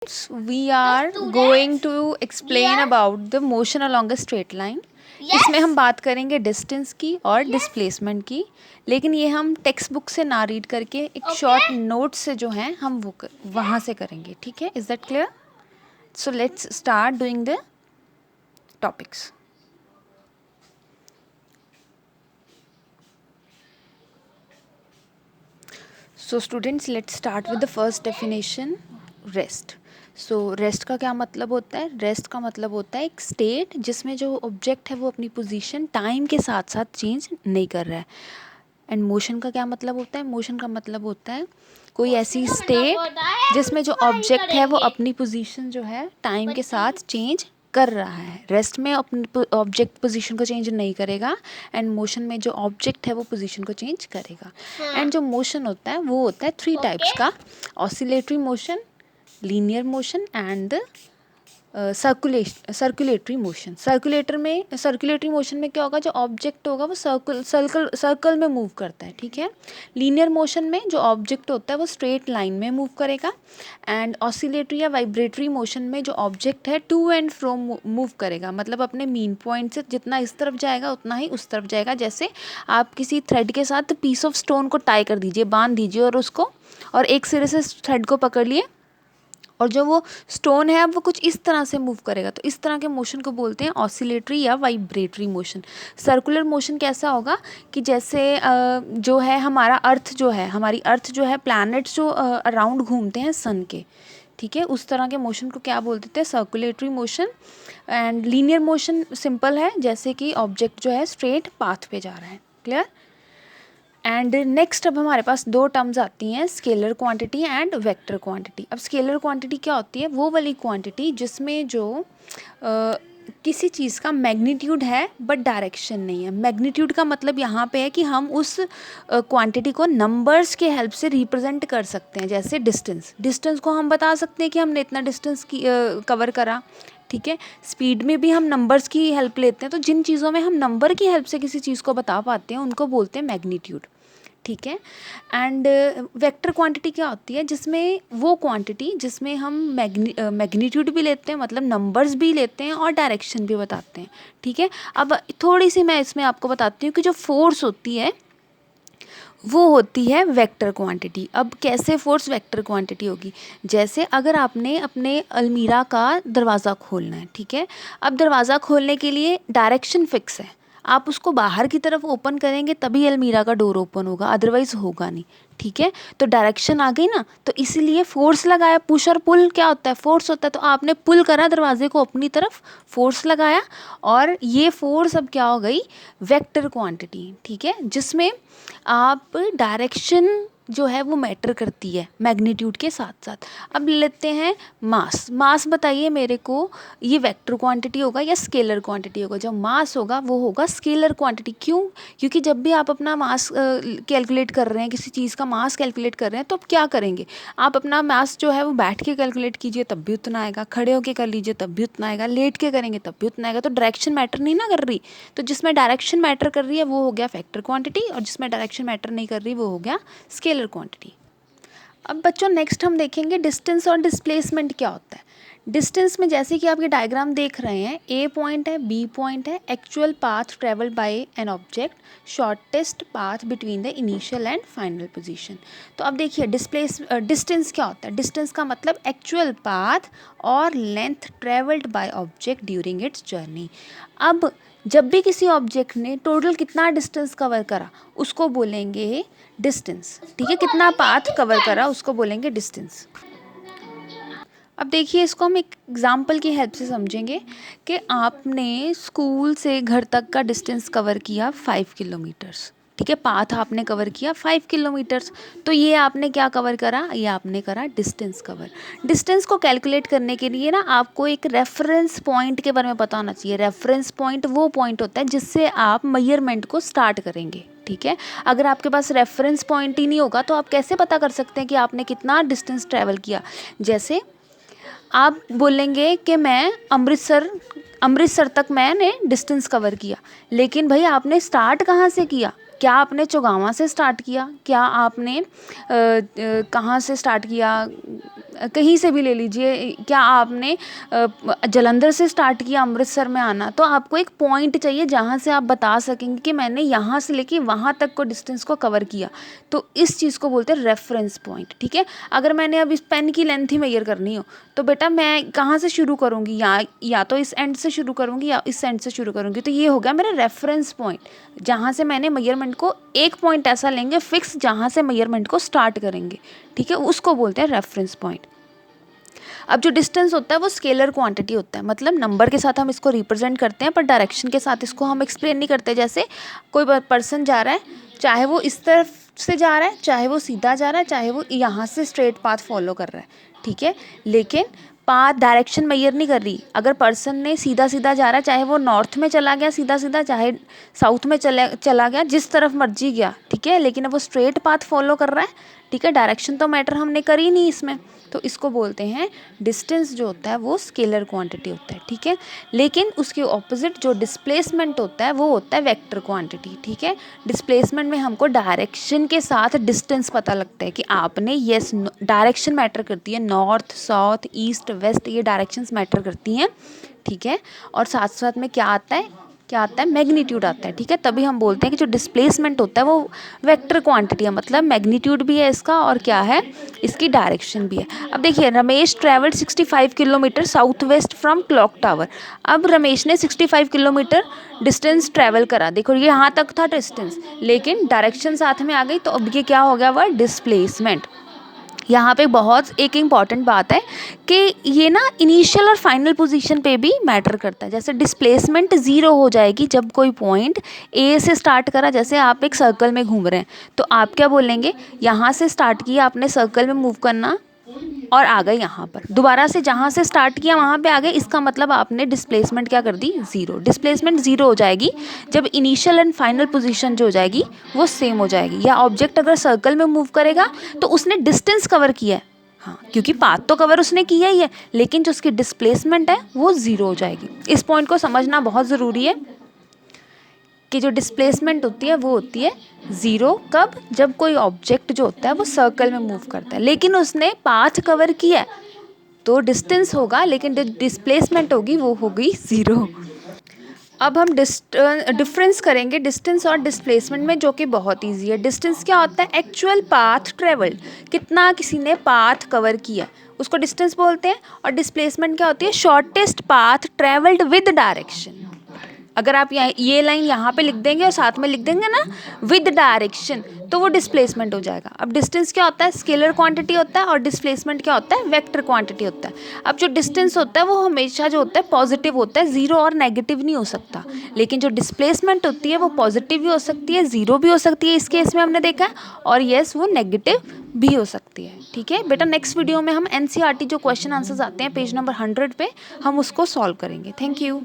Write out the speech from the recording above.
We are going to explain about the motion along a straight line. इसमें हम बात करेंगे डिस्टेंस की और डिस्प्लेसमेंट की, लेकिन ये हम टेक्स्ट बुक से ना रीड करके एक शॉर्ट नोट से जो है हम वो वहाँ से करेंगे. ठीक है, is that clear? So let's start doing the topics. So students, let's start with the first definition, rest. So rest का क्या मतलब होता है? रेस्ट का मतलब होता है एक स्टेट जिसमें जो ऑब्जेक्ट है वो अपनी पोजीशन टाइम के साथ साथ चेंज नहीं कर रहा है. एंड मोशन का क्या मतलब होता है? मोशन का मतलब होता है कोई ऐसी स्टेट जिसमें जो ऑब्जेक्ट है वो अपनी पोजीशन जो है टाइम के साथ चेंज कर रहा है. रेस्ट में अपनी ऑब्जेक्ट पोजीशन को चेंज नहीं करेगा एंड मोशन में जो ऑब्जेक्ट है वो पोजीशन को चेंज करेगा. एंड जो मोशन होता है वो होता है 3 टाइप्स का: oscillatory motion, linear motion and circulatory motion. Circulatory motion में क्या होगा? जो ऑब्जेक्ट होगा वो सर्कल में मूव करता है. ठीक है. लीनियर मोशन में जो ऑब्जेक्ट होता है वो स्ट्रेट लाइन में मूव करेगा. एंड ऑसिलेटरी या वाइब्रेटरी मोशन में जो ऑब्जेक्ट है टू एंड फ्रो मूव करेगा, मतलब अपने मीन पॉइंट से जितना इस तरफ जाएगा उतना ही उस तरफ जाएगा. जैसे आप किसी थ्रेड के साथ पीस ऑफ स्टोन को टाई कर दीजिए, बांध दीजिए और उसको, और एक सिरे से थ्रेड को पकड़ लिए और जो वो स्टोन है अब वो कुछ इस तरह से मूव करेगा. तो इस तरह के मोशन को बोलते हैं ऑसिलेटरी या वाइब्रेटरी मोशन. सर्कुलर मोशन कैसा होगा कि जैसे जो है हमारा अर्थ जो है, हमारी अर्थ जो है, प्लैनेट्स जो अराउंड घूमते हैं सन के, ठीक है, उस तरह के मोशन को क्या बोलते थे? Circulatory motion. And linear motion simple है, जैसे कि ऑब्जेक्ट जो है स्ट्रेट पाथ पे जा रहा है. क्लियर? एंड नेक्स्ट अब हमारे पास 2 टर्म्स आती हैं, scalar quantity and vector quantity. अब स्केलर क्वांटिटी क्या होती है? वो वाली क्वांटिटी जिसमें जो किसी चीज़ का मैग्नीट्यूड है बट डायरेक्शन नहीं है. मैग्नीट्यूड का मतलब यहाँ पे है कि हम उस क्वांटिटी को नंबर्स के हेल्प से रिप्रेजेंट कर सकते हैं. जैसे डिस्टेंस को हम बता सकते हैं कि हमने इतना डिस्टेंस कवर करा. ठीक है. स्पीड में भी हम नंबर्स की हेल्प लेते हैं. तो जिन चीज़ों में हम नंबर की हेल्प से किसी चीज़ को बता पाते हैं उनको बोलते हैं मैग्नीट्यूड. ठीक है. एंड वेक्टर क्वांटिटी क्या होती है? जिसमें वो क्वांटिटी जिसमें हम मैग्नीट्यूड भी लेते हैं, मतलब नंबर्स भी लेते हैं और डायरेक्शन भी बताते हैं. ठीक है. अब थोड़ी सी मैं इसमें आपको बताती हूँ कि जो फोर्स होती है वो होती है वेक्टर क्वांटिटी. अब कैसे फोर्स वेक्टर क्वांटिटी होगी? जैसे अगर आपने अपने अलमीरा का दरवाज़ा खोलना है, ठीक है, अब दरवाज़ा खोलने के लिए डायरेक्शन फिक्स है, आप उसको बाहर की तरफ ओपन करेंगे तभी अलमीरा का डोर ओपन होगा, अदरवाइज़ होगा नहीं. ठीक है. तो डायरेक्शन आ गई ना, तो इसीलिए फोर्स लगाया. पुश और पुल क्या होता है? फोर्स होता है. तो आपने पुल करा दरवाजे को अपनी तरफ, फोर्स लगाया, और ये फोर्स अब क्या हो गई? Vector quantity. ठीक है. जिसमें आप डायरेक्शन जो है वो मैटर करती है मैग्नीट्यूड के साथ साथ. अब लेते हैं मास बताइए मेरे को, ये वेक्टर क्वांटिटी होगा या स्केलर क्वांटिटी होगा? जो मास होगा वो होगा स्केलर क्वांटिटी. क्यों? क्योंकि जब भी आप अपना मास कैलकुलेट कर रहे हैं, किसी चीज़ का मास कैलकुलेट कर रहे हैं, तो आप क्या करेंगे? आप अपना मास जो है वो बैठ के कैलकुलेट कीजिए तब भी उतना आएगा, खड़े होके कर लीजिए तब भी उतना आएगा, लेट के करेंगे तब भी उतना आएगा. तो डायरेक्शन मैटर नहीं ना कर रही. तो जिसमें डायरेक्शन मैटर कर रही है वो हो गया वेक्टर क्वांटिटी, और जिसमें डायरेक्शन मैटर नहीं कर रही वो हो गया स्केलर क्वांटिटी. अब बच्चों नेक्स्ट हम देखेंगे डिस्टेंस और डिस्प्लेसमेंट क्या होता है. डिस्टेंस में जैसे कि आप ये डायग्राम देख रहे हैं, ए पॉइंट है, बी पॉइंट है, actual path travelled by an object, shortest path between the initial and final position. तो अब देखिए डिस्टेंस क्या होता है. डिस्टेंस का मतलब एक्चुअल पाथ और length travelled by object during its journey. अब जब भी किसी ऑब्जेक्ट ने टोटल कितना डिस्टेंस कवर करा उसको बोलेंगे डिस्टेंस. ठीक है. कितना पाथ कवर करा उसको बोलेंगे डिस्टेंस. अब देखिए इसको हम एक एग्जाम्पल की हेल्प से समझेंगे कि आपने स्कूल से घर तक का डिस्टेंस कवर किया 5 किलोमीटर्स. ठीक है. पाथ आपने कवर किया 5 किलोमीटर्स. तो ये आपने क्या कवर करा? ये आपने करा डिस्टेंस कवर. डिस्टेंस को कैलकुलेट करने के लिए ना आपको एक रेफरेंस पॉइंट के बारे में पता होना चाहिए. रेफरेंस पॉइंट वो पॉइंट होता है जिससे आप मेजरमेंट को स्टार्ट करेंगे. ठीक है. अगर आपके पास रेफरेंस पॉइंट ही नहीं होगा तो आप कैसे पता कर सकते हैं कि आपने कितना डिस्टेंस ट्रैवल किया? जैसे आप बोलेंगे कि मैं अमृतसर तक मैंने डिस्टेंस कवर किया, लेकिन भाई आपने स्टार्ट कहाँ से किया? क्या आपने चौगावा से स्टार्ट किया? क्या आपने कहाँ से स्टार्ट किया? कहीं से भी ले लीजिए, क्या आपने जलंधर से स्टार्ट किया अमृतसर में आना, तो आपको एक पॉइंट चाहिए जहाँ से आप बता सकेंगे कि मैंने यहाँ से लेके वहाँ तक को डिस्टेंस को कवर किया, तो इस चीज़ को बोलते हैं रेफरेंस पॉइंट। ठीक है, अगर मैंने अब इस पेन की लेंथ ही मेजर करनी हो तो बेटा मैं कहाँ से शुरू करूँगी, या तो इस एंड से शुरू करूँगी या इस एंड से शुरू करूँगी, तो ये हो गया मेरा रेफरेंस पॉइंट, जहाँ से मैंने मेजरमेंट को एक पॉइंट ऐसा लेंगे फिक्स जहाँ से मेजरमेंट को स्टार्ट करेंगे। ठीक है, उसको बोलते हैं रेफरेंस पॉइंट। अब जो डिस्टेंस होता है वो स्केलर क्वांटिटी होता है, मतलब नंबर के साथ हम इसको रिप्रेजेंट करते हैं पर डायरेक्शन के साथ इसको हम एक्सप्लेन नहीं करते। जैसे कोई पर्सन जा रहा है, चाहे वो इस तरफ से जा रहा है, चाहे वो सीधा जा रहा है, चाहे वो यहाँ से स्ट्रेट पाथ फॉलो कर रहा है, ठीक है, लेकिन पाथ डायरेक्शन मेजर नहीं कर रही। अगर पर्सन ने सीधा सीधा जा रहा है, चाहे वो नॉर्थ में चला गया सीधा सीधा, चाहे साउथ में चला गया, जिस तरफ मर्जी गया, ठीक है, लेकिन अब वो स्ट्रेट पाथ फॉलो कर रहा है, ठीक है, डायरेक्शन तो मैटर हमने करी नहीं इसमें, तो इसको बोलते हैं डिस्टेंस जो होता है वो स्केलर क्वांटिटी होता है। ठीक है, लेकिन उसके ऑपोजिट जो डिस्प्लेसमेंट होता है वो होता है वेक्टर क्वांटिटी। ठीक है, डिस्प्लेसमेंट में हमको डायरेक्शन के साथ डिस्टेंस पता लगता है कि आपने यस डायरेक्शन मैटर करती है, नॉर्थ साउथ ईस्ट वेस्ट ये डायरेक्शंस मैटर करती हैं। ठीक है, और साथ साथ में क्या आता है मैग्नीट्यूड आता है। ठीक है, तभी हम बोलते हैं कि जो डिस्प्लेसमेंट होता है वो वेक्टर क्वांटिटी है, मतलब मैग्नीट्यूड भी है इसका और क्या है इसकी डायरेक्शन भी है। अब देखिए, Ramesh travelled 65 kilometre south west from clock tower. अब रमेश ने 65 किलोमीटर डिस्टेंस ट्रैवल करा, देखो ये यहाँ तक था डिस्टेंस, लेकिन डायरेक्शन साथ में आ गई, तो अब ये क्या हो गया, वह डिस्प्लेसमेंट। यहाँ पे बहुत एक इम्पॉर्टेंट बात है कि ये ना इनिशियल और फाइनल पोजीशन पे भी मैटर करता है। जैसे डिस्प्लेसमेंट ज़ीरो हो जाएगी जब कोई पॉइंट ए से स्टार्ट करा, जैसे आप एक सर्कल में घूम रहे हैं तो आप क्या बोलेंगे, यहाँ से स्टार्ट किया आपने सर्कल में मूव करना और आ गए यहाँ पर, दोबारा से जहाँ से स्टार्ट किया वहाँ पे आ गए, इसका मतलब आपने डिस्प्लेसमेंट क्या कर दी, ज़ीरो। डिस्प्लेसमेंट ज़ीरो हो जाएगी जब इनिशियल एंड फाइनल पोजीशन जो हो जाएगी वो सेम हो जाएगी। या ऑब्जेक्ट अगर सर्कल में मूव करेगा तो उसने डिस्टेंस कवर किया है, हाँ, क्योंकि पाथ तो कवर उसने किया ही है, लेकिन जो उसकी डिस्प्लेसमेंट है वो ज़ीरो हो जाएगी। इस पॉइंट को समझना बहुत ज़रूरी है कि जो डिस्प्लेसमेंट होती है वो होती है ज़ीरो, कब, जब कोई ऑब्जेक्ट जो होता है वो सर्कल में मूव करता है, लेकिन उसने पाथ कवर किया है तो डिस्टेंस होगा, लेकिन जो डिस्प्लेसमेंट होगी वो होगी ज़ीरो। अब हम डिफरेंस करेंगे डिस्टेंस और डिस्प्लेसमेंट में, जो कि बहुत इजी है। डिस्टेंस क्या होता है, एक्चुअल पाथ ट्रेवल्ड, कितना किसी ने पाथ कवर किया उसको डिस्टेंस बोलते हैं। और डिस्प्लेसमेंट क्या होती है, shortest path travelled with direction. अगर आप ये लाइन यहाँ पे लिख देंगे और साथ में लिख देंगे ना विद डायरेक्शन, तो वो डिस्प्लेसमेंट हो जाएगा। अब डिस्टेंस क्या होता है, स्केलर क्वांटिटी होता है, और डिस्प्लेसमेंट क्या होता है, वेक्टर क्वांटिटी होता है। अब जो डिस्टेंस होता है वो हमेशा जो होता है पॉजिटिव होता है, ज़ीरो और नेगेटिव नहीं हो सकता, लेकिन जो डिस्प्लेसमेंट होती है वो पॉजिटिव भी हो सकती है, ज़ीरो भी हो सकती है, इस केस में हमने देखा है, और येस वो नेगेटिव भी हो सकती है। ठीक है बेटा, नेक्स्ट वीडियो में हम NCERT जो क्वेश्चन आंसर्स आते हैं पेज नंबर 100 पे, हम उसको सॉल्व करेंगे। Thank you.